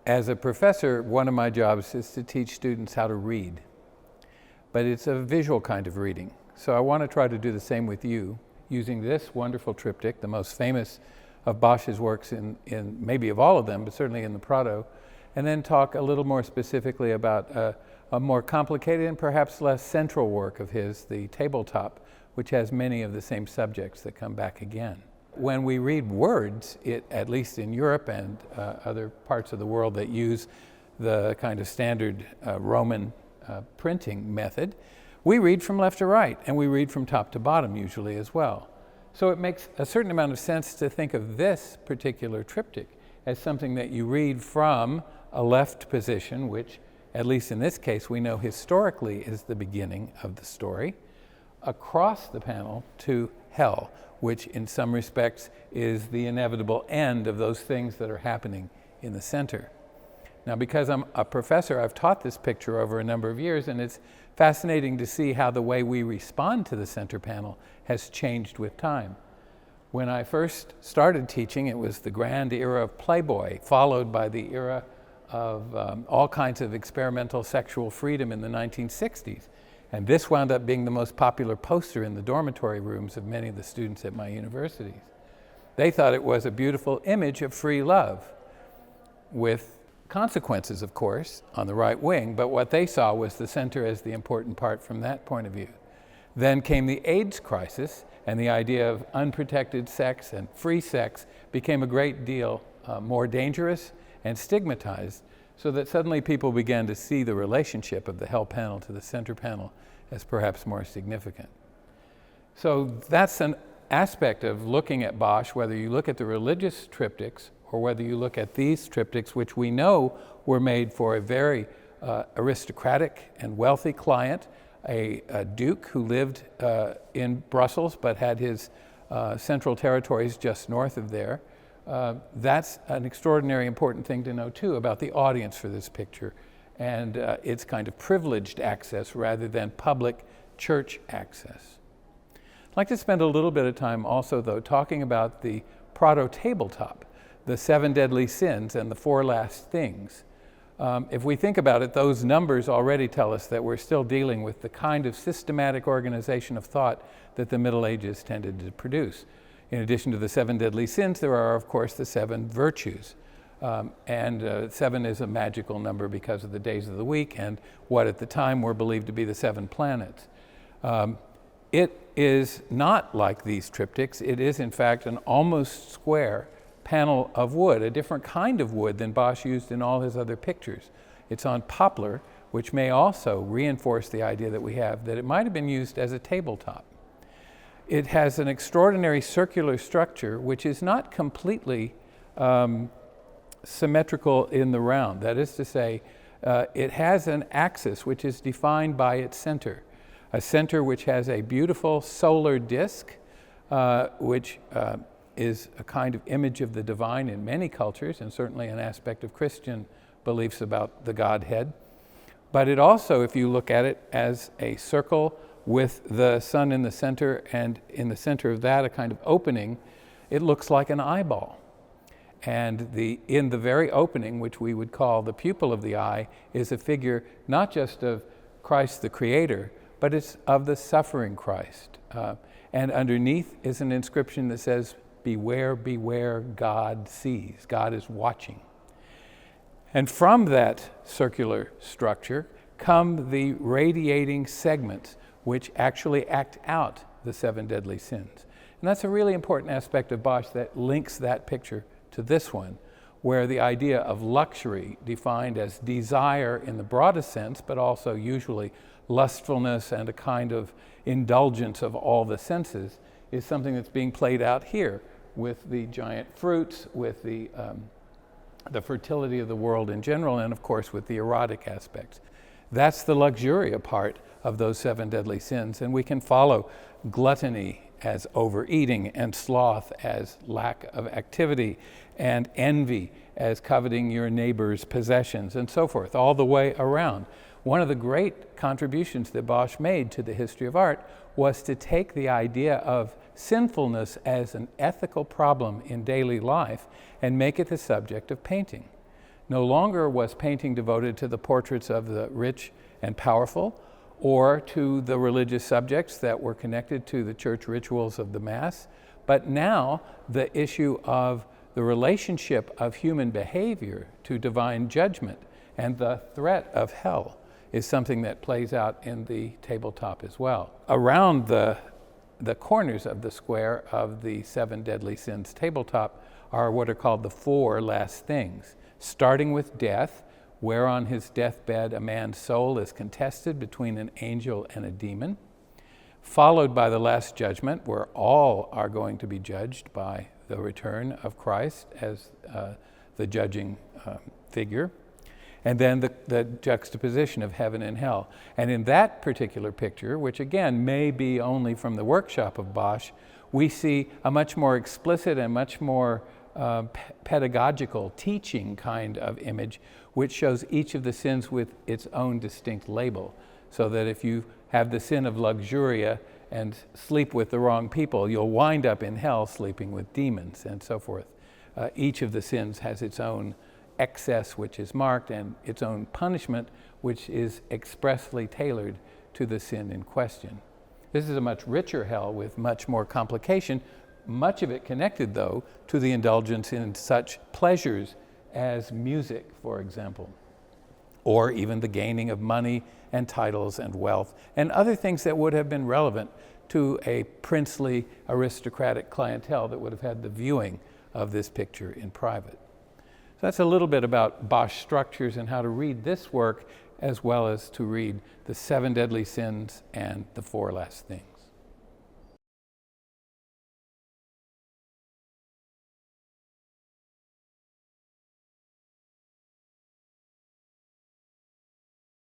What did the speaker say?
As a professor, one of my jobs is to teach students how to read, but it's a visual kind of reading. So I want to try to do the same with you, using this wonderful triptych, the most famous of Bosch's works in maybe of all of them, but certainly in the Prado, and then talk a little more specifically about a more complicated and perhaps less central work of his, the tabletop, which has many of the same subjects that come back again. When we read words, at least in Europe and other parts of the world that use the kind of standard Roman printing method, we read from left to right, and we read from top to bottom usually as well. So it makes a certain amount of sense to think of this particular triptych as something that you read from a left position, which, at least in this case, we know historically is the beginning of the story, across the panel to hell, which in some respects is the inevitable end of those things that are happening in the center. Now, because I'm a professor, I've taught this picture over a number of years, and it's fascinating to see how the way we respond to the center panel has changed with time. When I first started teaching, it was the grand era of Playboy, followed by the era of all kinds of experimental sexual freedom in the 1960s. And this wound up being the most popular poster in the dormitory rooms of many of the students at my universities. They thought it was a beautiful image of free love, with consequences, of course, on the right wing, but what they saw was the center as the important part from that point of view. Then came the AIDS crisis, and the idea of unprotected sex and free sex became a great deal more dangerous and stigmatized, so that suddenly people began to see the relationship of the hell panel to the center panel as perhaps more significant. So that's an aspect of looking at Bosch, whether you look at the religious triptychs or whether you look at these triptychs, which we know were made for a very aristocratic and wealthy client, a duke who lived in Brussels but had his central territories just north of there. That's an extraordinary important thing to know too about the audience for this picture and its kind of privileged access rather than public church access. I'd like to spend a little bit of time also though talking about the Prado tabletop, the 7 deadly sins and the 4 last things. If we think about it, those numbers already tell us that we're still dealing with the kind of systematic organization of thought that the Middle Ages tended to produce. In addition to the 7 deadly sins, there are, of course, the 7 virtues. 7 is a magical number because of the days of the week and what at the time were believed to be the 7 planets. It is not like these triptychs. It is, in fact, an almost square panel of wood, a different kind of wood than Bosch used in all his other pictures. It's on poplar, which may also reinforce the idea that we have that it might have been used as a tabletop. It has an extraordinary circular structure, which is not completely symmetrical in the round. That is to say, it has an axis which is defined by its center, a center which has a beautiful solar disk, which is a kind of image of the divine in many cultures, and certainly an aspect of Christian beliefs about the Godhead. But it also, if you look at it as a circle with the sun in the center, and in the center of that a kind of opening, it looks like an eyeball. And in the very opening, which we would call the pupil of the eye, is a figure not just of Christ the Creator, but it's of the suffering Christ. And underneath is an inscription that says, "Beware, beware, God sees." God is watching. And from that circular structure come the radiating segments which actually act out the 7 deadly sins. And that's a really important aspect of Bosch that links that picture to this one, where the idea of luxury, defined as desire in the broadest sense, but also usually lustfulness and a kind of indulgence of all the senses, is something that's being played out here with the giant fruits, with the fertility of the world in general, and of course with the erotic aspects. That's the luxuria part of those 7 deadly sins, and we can follow gluttony as overeating, and sloth as lack of activity, and envy as coveting your neighbor's possessions, and so forth, all the way around. One of the great contributions that Bosch made to the history of art was to take the idea of sinfulness as an ethical problem in daily life and make it the subject of painting. No longer was painting devoted to the portraits of the rich and powerful, or to the religious subjects that were connected to the church rituals of the Mass, but now the issue of the relationship of human behavior to divine judgment and the threat of hell is something that plays out in the tabletop as well. Around the corners of the square of the Seven Deadly Sins tabletop are what are called the four last things, starting with death, where on his deathbed a man's soul is contested between an angel and a demon, followed by the last judgment, where all are going to be judged by the return of Christ as the judging figure, and then the juxtaposition of heaven and hell. And in that particular picture, which again may be only from the workshop of Bosch, we see a much more explicit and much more pedagogical teaching kind of image, which shows each of the sins with its own distinct label, so that if you have the sin of luxuria and sleep with the wrong people, you'll wind up in hell sleeping with demons and so forth. Each of the sins has its own excess, which is marked, and its own punishment, which is expressly tailored to the sin in question. This is a much richer hell with much more complication, much of it connected, though, to the indulgence in such pleasures as music, for example, or even the gaining of money and titles and wealth, and other things that would have been relevant to a princely aristocratic clientele that would have had the viewing of this picture in private. So that's a little bit about Bosch structures and how to read this work, as well as to read the Seven Deadly Sins and the Four Last Things.